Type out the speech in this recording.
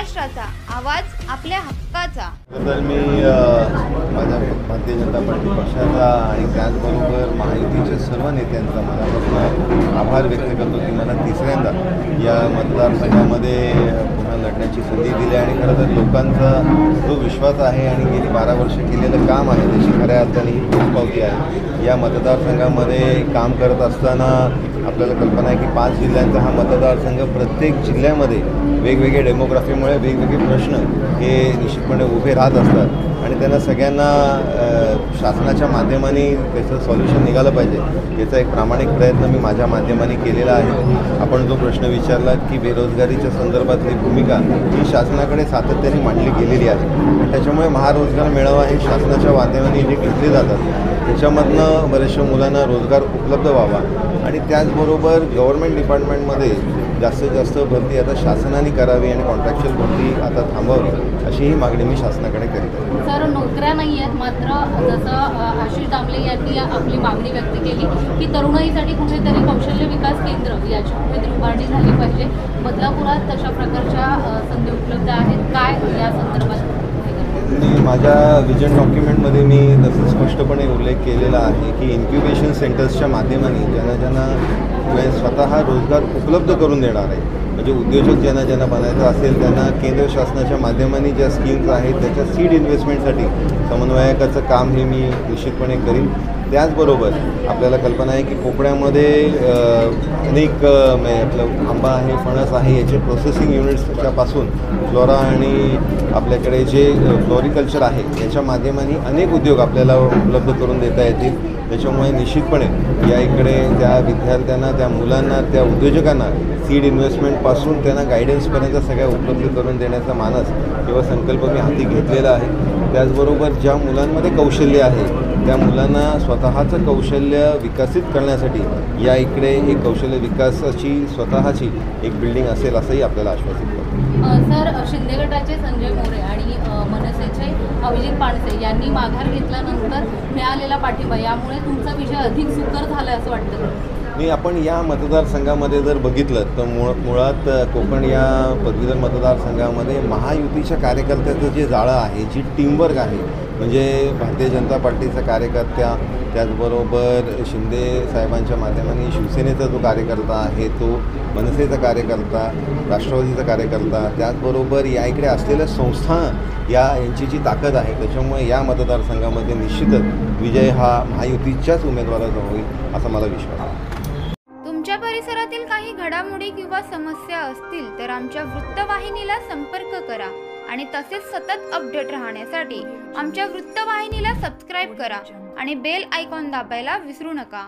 महाराष्ट्राचा आवाज, आपल्या हक्काचा। तर मी माझ्या भारतीय जनता पार्टी पक्षाचा आणि त्याचबरोबर महायुतीच्या सर्व नेत्यांचा मनापासून आभार व्यक्त करतो की मला तिसऱ्यांदा या मतदारसंघामध्ये पुन्हा लढण्याची संधी दिली आणि खरं तर लोकांचा जो विश्वास आहे आणि गेली 12 वर्ष केलेलं काम आहे त्याची खऱ्या अर्थाने ही पोचपावती आहे। या मतदारसंघामध्ये काम करत असताना आपल्याला कल्पना आहे की 5 जिल्ह्यांचा हा मतदारसंघ, प्रत्येक जिल्ह्यामध्ये वेगवेगळ्या डेमोग्राफीमुळे वेगवेगळे प्रश्न हे निश्चितपणे उभे राहत असतात आणि त्यांना सगळ्यांना शासनाच्या माध्यमाने त्याचं सॉल्युशन निघालं पाहिजे याचा एक प्रामाणिक प्रयत्न मी माझ्या माध्यमाने केलेला आहे। आपण जो प्रश्न विचारलात की बेरोजगारीच्या संदर्भातली भूमिका ही शासनाकडे सातत्याने मांडली गेलेली आहे आणि त्याच्यामुळे महारोजगार मेळावा हे शासनाच्या माध्यमाने जे घेतले जातात त्याच्यामधनं बऱ्याचशा मुलांना रोजगार उपलब्ध व्हावा आणि त्याचबरोबर गव्हर्नमेंट डिपार्टमेंटमध्ये जास्तीत जास्त भरती आता शासनाने करावी आणि कॉन्ट्रॅक्च्युअल भरती आता थांबवावी अशी ही मागणी मी शासनाकडे करीत आहे। सर, नोकऱ्या नाही आहेत, मात्र जसं आशिष दामले यांनी आपली मागणी व्यक्त केली की तरुणाईसाठी कुठेतरी कौशल्य विकास केंद्र याची कुठेतरी उभारणी झाली पाहिजे। बदलापुरात तशा प्रकारच्या संधी उपलब्ध आहेत, काय या संदर्भात? माझ्या विजन डॉक्युमेंटमध्ये मी तसं स्पष्टपणे उल्लेख केलेला आहे की इन्क्युबेशन सेंटर्सच्या माध्यमाने ज्यांना स्वतः रोजगार उपलब्ध करून देणार आहे, म्हणजे उद्योजक ज्यांना बनायचं असेल त्यांना केंद्र शासनाच्या माध्यमाने ज्या स्कीम्स आहेत त्याच्या सीड इन्व्हेस्टमेंटसाठी समन्वयकाचं काम हे मी निश्चितपणे करीन। त्याचबरोबर आपल्याला कल्पना आहे की कोकणामध्ये अनेक आपलं आंबा आहे, फणस आहे, याचे प्रोसेसिंग युनिट्सच्यापासून फ्लोरा आणि आपल्याकडे जे फ्लोरिकल्चर आहे याच्या माध्यमाने अनेक उद्योग आपल्याला उपलब्ध करून देता येतील। त्याच्यामुळे निश्चितपणे या इकडे त्या विद्यार्थ्यांना, त्या मुलांना, त्या उद्योजकांना सीड इन्व्हेस्टमेंटपासून त्यांना गायडन्सपर्यंत सगळ्या उपलब्ध करून देण्याचा मानस किंवा संकल्प मी हाती घेतलेला आहे। त्याचबरोबर ज्या मुलांमध्ये कौशल्य आहे त्या मुलांना स्वतःचं कौशल्य विकसित करण्यासाठी या इकडे एक कौशल्य विकासाची स्वतःची एक बिल्डिंग असेल असंही आपल्याला आश्वासित करतो। सर, शिंदे गटाचे संजय मोरे आणि मनसेचे अभिजित पानसे यांनी माघार घेतल्यानंतर मिळालेला पाठिंबा यामुळे तुमचा विजय अधिक सुकर झाला असं वाटतं? नाही, आपण या मतदारसंघामध्ये जर बघितलं तर मुळात कोकण या पदवीधर मतदारसंघामध्ये महायुतीच्या कार्यकर्त्याचं जे जाळं आहे, जी टीमवर्क आहे, म्हणजे भारतीय जनता पार्टीचा कार्यकर्त्या, त्याचबरोबर शिंदे साहेबांच्या माध्यमाने शिवसेनेचा जो कार्यकर्ता आहे तो, मनसेचा कार्यकर्ता, राष्ट्रवादीचा कार्यकर्ता, त्याचबरोबर या इकडे असलेल्या संस्था यांची जी ताकद आहे त्याच्यामुळे या मतदारसंघामध्ये निश्चितच विजय हा महायुतीच्याच उमेदवाराचा होईल असा मला विश्वास आहे। तुमच्या परिसरातील काही घडामोडी किंवा समस्या असतील तर आमच्या वृत्तवाहिनीला संपर्क करा आणि तसेच सतत अपडेट राहण्यासाठी आमच्या वृत्तवाहिनीला सबस्क्राईब करा आणि बेल आयकॉन दाबायला विसरू नका।